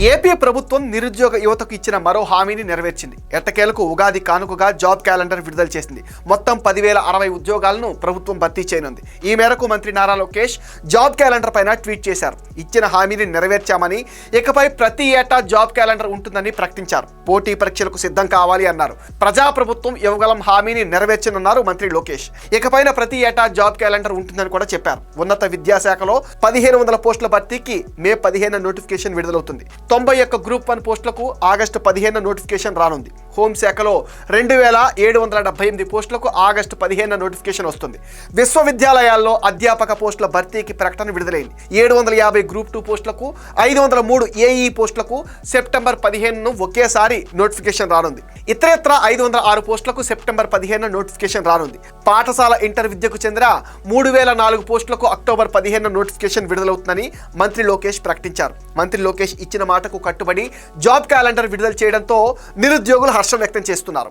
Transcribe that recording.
AP ప్రభుత్వం నిరుద్యోగ యువతకు ఇచ్చిన మరో హామీని నెరవేర్చింది. ఎట్టకేలకు ఉగాది కానుకగా జాబ్ క్యాలెండర్ విడుదల చేసింది. మొత్తం 10,060 ఉద్యోగాలను ప్రభుత్వం భర్తీ చేయనుంది. ఈ మేరకు మంత్రి నారా లోకేష్ జాబ్ క్యాలెండర్ పైన ట్వీట్ చేశారు. ఇచ్చిన హామీని నెరవేర్చామని, ఇకపై ప్రతి ఏటా జాబ్ క్యాలెండర్ ఉంటుందని ప్రకటించారు. పోటీ పరీక్షలకు సిద్ధం కావాలి అన్నారు. ప్రజాప్రభుత్వం యువగలం హామీని నెరవేర్చనున్నారు మంత్రి లోకేష్. ఇకపైన ప్రతి ఏటా జాబ్ క్యాలెండర్ ఉంటుందని కూడా చెప్పారు. ఉన్నత విద్యాశాఖలో 1,500 పోస్టుల భర్తీకి మే 15 నోటిఫికేషన్ విడుదలవుతుంది. 91 గ్రూప్ 1 పోస్టులకు ఆగస్టు 15 నోటిఫికేషన్ రానుంది. హోంశాఖలో 2,778 పోస్టులకు ఆగస్టు 15 నోటిఫికేషన్ వస్తుంది. విశ్వవిద్యాలయాల్లో అధ్యాపక పోస్టుల భర్తీకి ప్రకటన విడుదలైంది. 750 గ్రూప్ 2 పోస్టులకు, 503 ఏఈ పోస్టులకు సెప్టెంబర్ 15 ఒకేసారి నోటిఫికేషన్ రానుంది. ఇతరత్ర 506 పోస్టులకు సెప్టెంబర్ 15 నోటిఫికేషన్ రానుంది. పాఠశాల ఇంటర్ విద్యకు చెందిన 3,004 పోస్టులకు అక్టోబర్ 15 నోటిఫికేషన్ విడుదలవుతుందని మంత్రి లోకేష్ ప్రకటించారు. మంత్రి లోకేష్ ఇచ్చిన మాటకు కట్టుబడి జాబ్ క్యాలెండర్ విడుదల చేయడంతో నిరుద్యోగులు హర్షం వ్యక్తం చేస్తున్నారు.